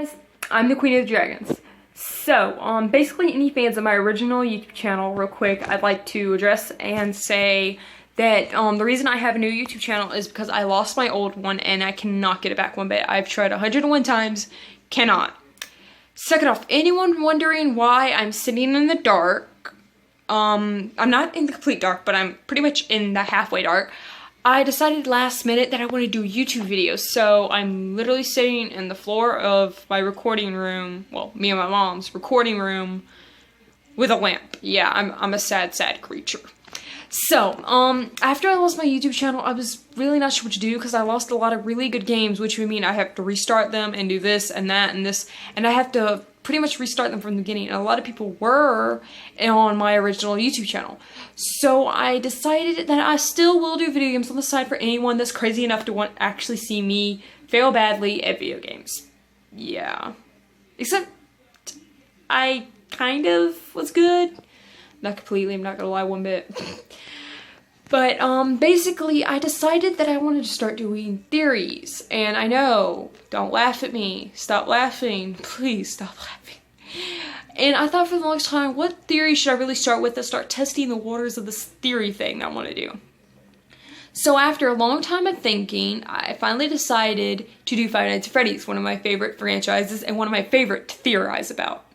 guys, I'm the Queen of the Dragons. So, basically any fans of my original YouTube channel, real quick, I'd like to address and say that the reason I have a new YouTube channel is because I lost my old one and I cannot get it back one bit. I've tried 101 times, cannot. Second off, anyone wondering why I'm sitting in the dark, I'm not in the complete dark, but I'm pretty much in the halfway dark. I decided last minute that I want to do YouTube videos, so I'm literally sitting in the floor of my recording room, well, me and my mom's recording room, with a lamp. Yeah, I'm a sad, sad creature. So, after I lost my YouTube channel, I was really not sure what to do because I lost a lot of really good games, which would mean I have to restart them and do this and that and this, and I have to pretty much restart them from the beginning, and a lot of people were on my original YouTube channel. So I decided that I still will do video games on the side for anyone that's crazy enough to want to actually see me fail badly at video games. Yeah. Except, I kind of was good. Not completely, I'm not gonna lie one bit. But, basically, I decided that I wanted to start doing theories. And I know, don't laugh at me. Stop laughing. Please stop laughing. And I thought for the longest time, what theory should I really start with to start testing the waters of this theory thing that I want to do? So after a long time of thinking, I finally decided to do Five Nights at Freddy's, one of my favorite franchises and one of my favorite to theorize about.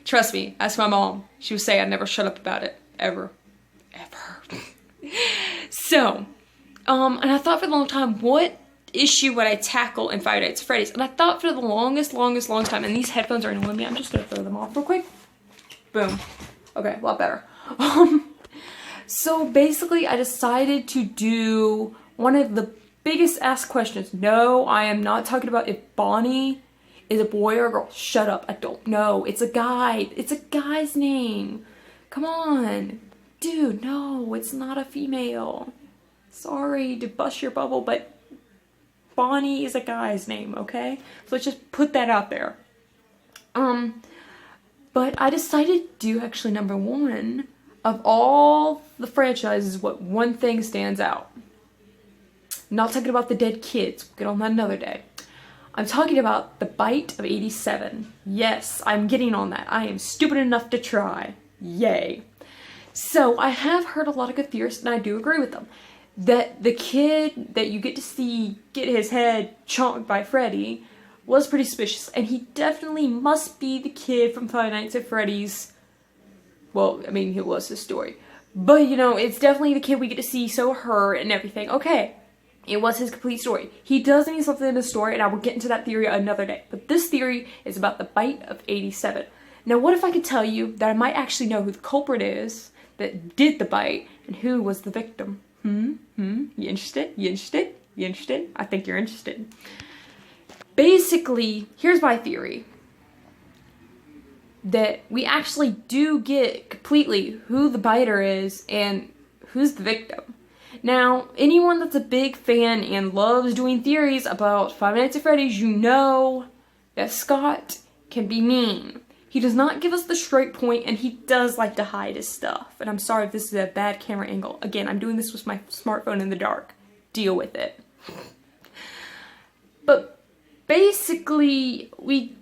Trust me, ask my mom. She would say I'd never shut up about it. Ever. Ever. So, and I thought for a long time, what issue would I tackle in Five Nights at Freddy's? And I thought for the long time, and these headphones are annoying me, I'm just gonna throw them off real quick. Boom. Okay, a lot better. So basically, I decided to do one of the biggest asked questions. No, I am not talking about if Bonnie is a boy or a girl. Shut up, I don't know. It's a guy. It's a guy's name. Come on. Dude, no, it's not a female. Sorry to bust your bubble, but Bonnie is a guy's name, okay? So let's just put that out there. But I decided to do actually number one of all the franchises, what one thing stands out. I'm not talking about the dead kids. We'll get on that another day. I'm talking about the bite of 87. Yes, I'm getting on that. I am stupid enough to try. Yay. So, I have heard a lot of good theories, and I do agree with them, that the kid that you get to see get his head chomped by Freddy was pretty suspicious, and he definitely must be the kid from Five Nights at Freddy's. Well, I mean, it was his story. But, you know, it's definitely the kid we get to see so hurt and everything. Okay, it was his complete story. He does need something in the story, and I will get into that theory another day. But this theory is about the bite of 87. Now, what if I could tell you that I might actually know who the culprit is that did the bite, and who was the victim? You interested? You interested? You interested? I think you're interested. Basically, here's my theory. That we actually do get completely who the biter is and who's the victim. Now, anyone that's a big fan and loves doing theories about Five Nights at Freddy's, you know that Scott can be mean. He does not give us the straight point, and he does like to hide his stuff. And I'm sorry if this is a bad camera angle. Again, I'm doing this with my smartphone in the dark. Deal with it. But basically, we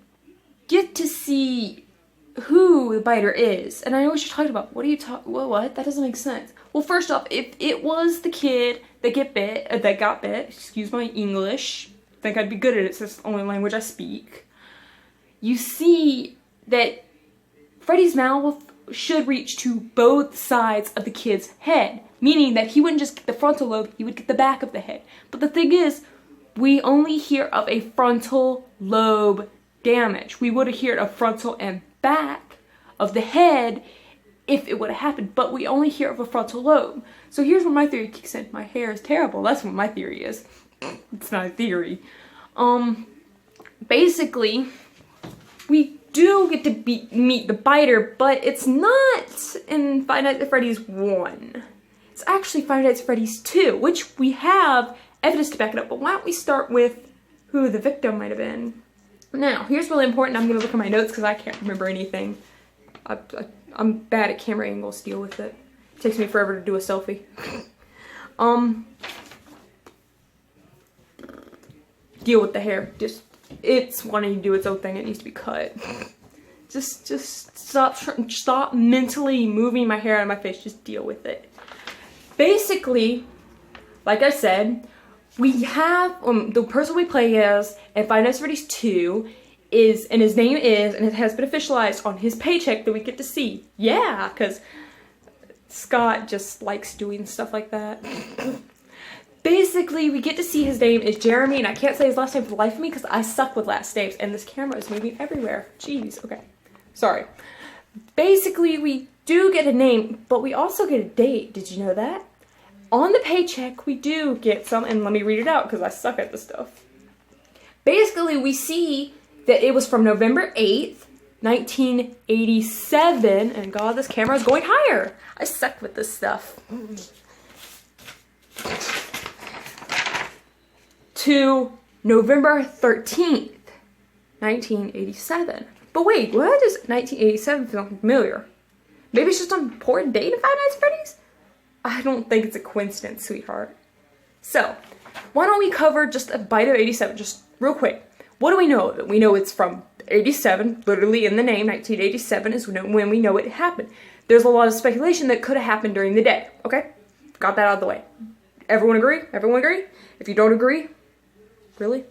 get to see who the biter is. And I know what you're talking about. What are you talking? What? That doesn't make sense. Well, first off, if it was the kid that got bit, excuse my English, I think I'd be good at it, so it's the only language I speak. You see that Freddy's mouth should reach to both sides of the kid's head, meaning that he wouldn't just get the frontal lobe, he would get the back of the head. But the thing is, we only hear of a frontal lobe damage. We would have heard of frontal and back of the head if it would have happened, but we only hear of a frontal lobe. So here's where my theory kicks in. My hair is terrible. That's what my theory is. It's not a theory. Basically, we do get to meet the biter, but it's not in Five Nights at Freddy's 1. It's actually Five Nights at Freddy's 2, which we have evidence to back it up, but why don't we start with who the victim might have been. Now, here's really important. I'm going to look at my notes because I can't remember anything. I'm bad at camera angles. Deal with it. It takes me forever to do a selfie. Deal with the hair. Just it's wanting to do its own thing. It needs to be cut. Just stop mentally moving my hair out of my face. Just deal with it. Basically, like I said, we have the person we play as in Five Nights at Freddy's 2 is, and his name is, and it has been officialized on his paycheck that we get to see. Yeah, because Scott just likes doing stuff like that. Basically, we get to see his name is Jeremy, and I can't say his last name for the life of me because I suck with last names, and this camera is moving everywhere. Jeez, okay. Sorry. Basically, we do get a name, but we also get a date. Did you know that? On the paycheck, we do get some, and let me read it out because I suck at this stuff. Basically, we see that it was from November 8th, 1987, and God, this camera is going higher. I suck with this stuff. To November 13th, 1987. But wait, what does 1987 feel familiar? Maybe it's just an important date in Five Nights at Freddy's? I don't think it's a coincidence, sweetheart. So, why don't we cover just a bite of 87, just real quick. What do we know of it? We know it's from 87, literally in the name, 1987 is when we know it happened. There's a lot of speculation that could have happened during the day, okay? Got that out of the way. Everyone agree? Everyone agree? If you don't agree, really?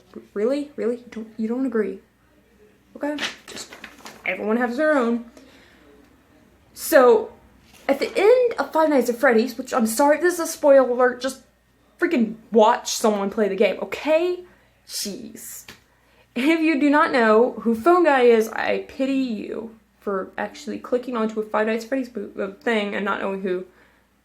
You don't agree? Okay? Just everyone has their own. So, at the end of Five Nights at Freddy's, which I'm sorry, this is a spoiler alert, just freaking watch someone play the game, okay? Jeez. If you do not know who Phone Guy is, I pity you for actually clicking onto a Five Nights at Freddy's thing and not knowing who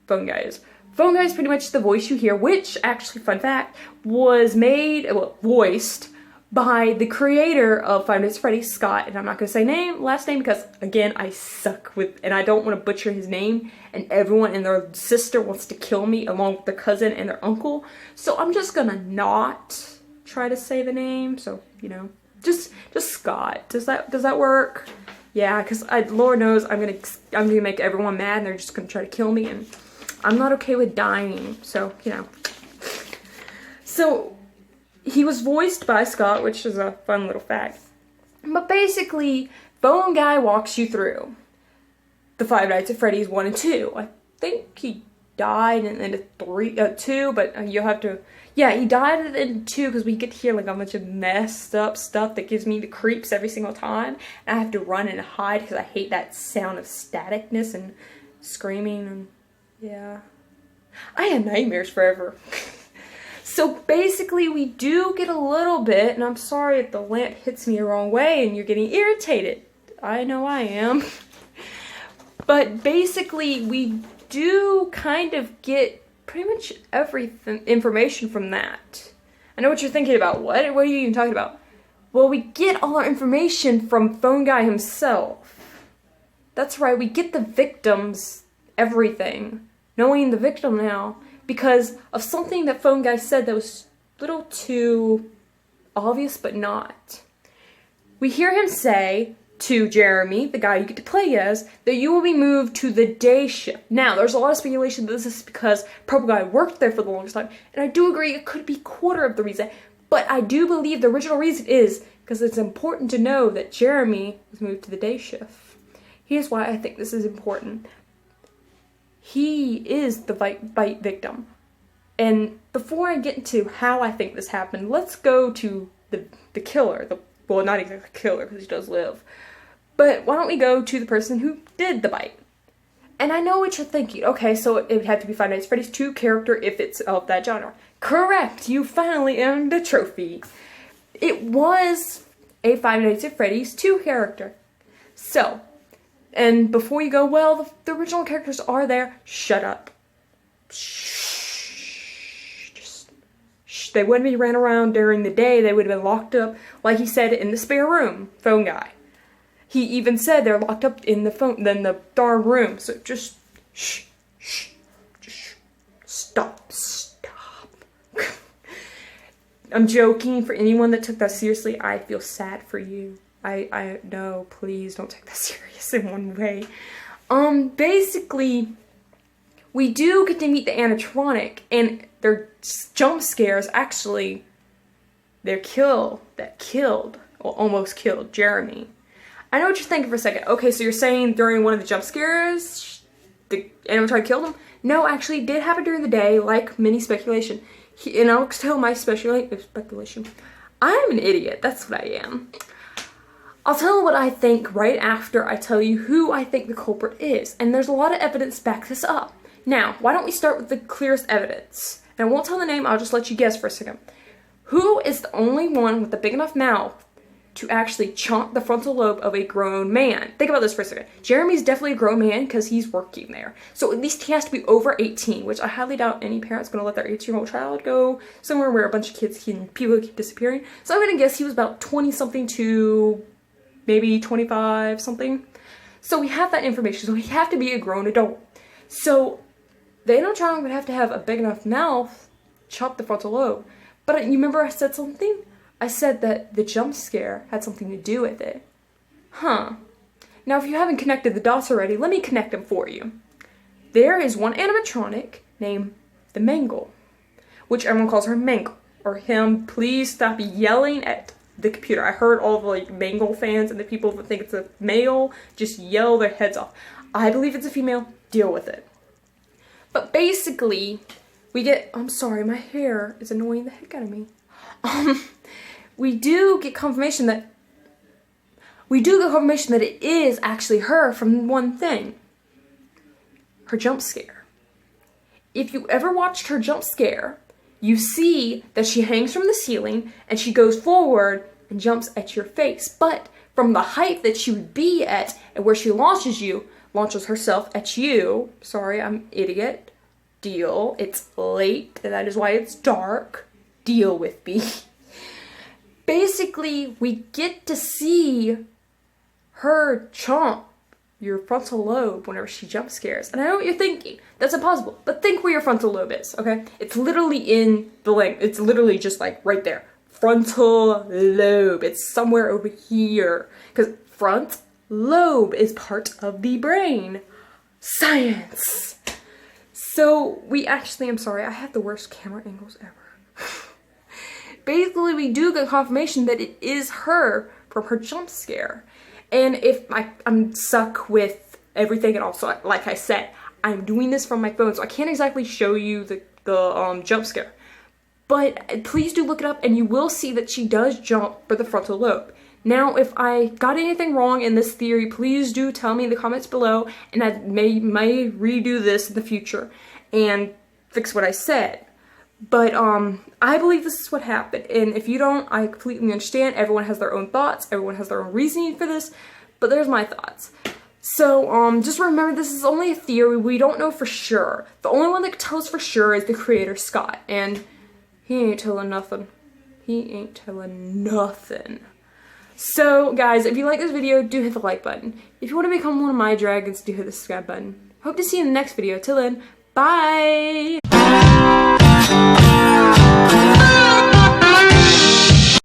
Phone Guy is. Phone Guy is pretty much the voice you hear, which, actually, fun fact, was voiced by the creator of Five Nights at Freddy's, Scott, and I'm not going to say last name, because, again, I suck with, and I don't want to butcher his name, and everyone and their sister wants to kill me, along with their cousin and their uncle, so I'm just going to not try to say the name, so, you know, just Scott. Does that work? Yeah, because Lord knows I'm gonna make everyone mad, and they're just going to try to kill me, and I'm not okay with dying, so, you know. So, he was voiced by Scott, which is a fun little fact. But basically, Phone Guy walks you through the Five Nights at Freddy's 1 and 2. I think he died in 2, but you'll have to... Yeah, he died in 2 because we get to hear like a bunch of messed up stuff that gives me the creeps every single time. And I have to run and hide because I hate that sound of staticness and screaming and... Yeah. I had nightmares forever. So basically we do get a little bit, and I'm sorry if the lamp hits me the wrong way and you're getting irritated. I know I am. But basically we do kind of get pretty much everything, information from that. I know what you're thinking about. What are you even talking about? Well, we get all our information from Phone Guy himself. That's right, we get the victims, everything. Knowing the victim now, because of something that Phone Guy said that was a little too obvious, but not. We hear him say to Jeremy, the guy you get to play as, that you will be moved to the day shift. Now, there's a lot of speculation that this is because Purple Guy worked there for the longest time, and I do agree it could be quarter of the reason, but I do believe the original reason is because it's important to know that Jeremy was moved to the day shift. Here's why I think this is important. He is the bite victim. And before I get into how I think this happened, let's go to the killer. Well, not exactly killer, because he does live. But why don't we go to the person who did the bite? And I know what you're thinking. Okay, so it would have to be Five Nights at Freddy's 2 character if it's of that genre. Correct! You finally earned a trophy. It was a Five Nights at Freddy's 2 character. So... And before you go, well, the original characters are there. Shut up. Shh. Just shh. They wouldn't be ran around during the day. They would have been locked up, like he said, in the spare room. Phone Guy. He even said they're locked up in the darn room. So just shh. Just stop. I'm joking. For anyone that took that seriously, I feel sad for you. No, please don't take that serious in one way. Basically, we do get to meet the animatronic, and their jump scares actually that killed, or almost killed Jeremy. I know what you're thinking for a second. Okay, so you're saying during one of the jump scares, the animatronic killed him? No, actually, it did happen during the day, like many speculation. And I'll tell my speculation. I'm an idiot. That's what I am. I'll tell you what I think right after I tell you who I think the culprit is. And there's a lot of evidence to back this up. Now, why don't we start with the clearest evidence? And I won't tell the name, I'll just let you guess for a second. Who is the only one with a big enough mouth to actually chomp the frontal lobe of a grown man? Think about this for a second. Jeremy's definitely a grown man because he's working there. So at least he has to be over 18, which I highly doubt any parent's going to let their 18-year-old child go somewhere where a bunch of people keep disappearing. So I'm going to guess he was about 20-something to maybe 25-something. So we have that information. So he have to be a grown adult. So the animatronic would have to have a big enough mouth to chomp the frontal lobe. But you remember I said something? I said that the jump scare had something to do with it. Huh. Now, if you haven't connected the dots already, let me connect them for you. There is one animatronic named the Mangle, which everyone calls her Mangle, or him. Please stop yelling at the computer. I heard all the like Mangle fans and the people that think it's a male just yell their heads off. I believe it's a female. Deal with it. But basically, we get, I'm sorry, my hair is annoying the heck out of me. We do get confirmation that it is actually her from one thing. Her jump scare. If you ever watched her jump scare, you see that she hangs from the ceiling and she goes forward and jumps at your face. But from the height that she would be at and where she launches herself at you. Sorry, I'm an idiot. Deal. It's late, and that is why it's dark. Deal with me. Basically, we get to see her chomp your frontal lobe whenever she jump scares. And I know what you're thinking. That's impossible. But think where your frontal lobe is, okay? It's literally in the length. It's literally just like right there. Frontal lobe. It's somewhere over here. Because front lobe is part of the brain. Science! So, I'm sorry, I have the worst camera angles ever. Basically, we do get confirmation that it is her from her jump scare. And if I'm stuck with everything, and also, like I said, I'm doing this from my phone, so I can't exactly show you the jump scare. But please do look it up, and you will see that she does jump for the frontal lobe. Now, if I got anything wrong in this theory, please do tell me in the comments below, and I may redo this in the future and fix what I said. But, I believe this is what happened, and if you don't, I completely understand. Everyone has their own thoughts, everyone has their own reasoning for this, but there's my thoughts. So, just remember, this is only a theory. We don't know for sure. The only one that can tell us for sure is the creator, Scott, and he ain't telling nothing. He ain't telling nothing. So, guys, if you like this video, do hit the like button. If you want to become one of my dragons, do hit the subscribe button. Hope to see you in the next video. Till then, bye!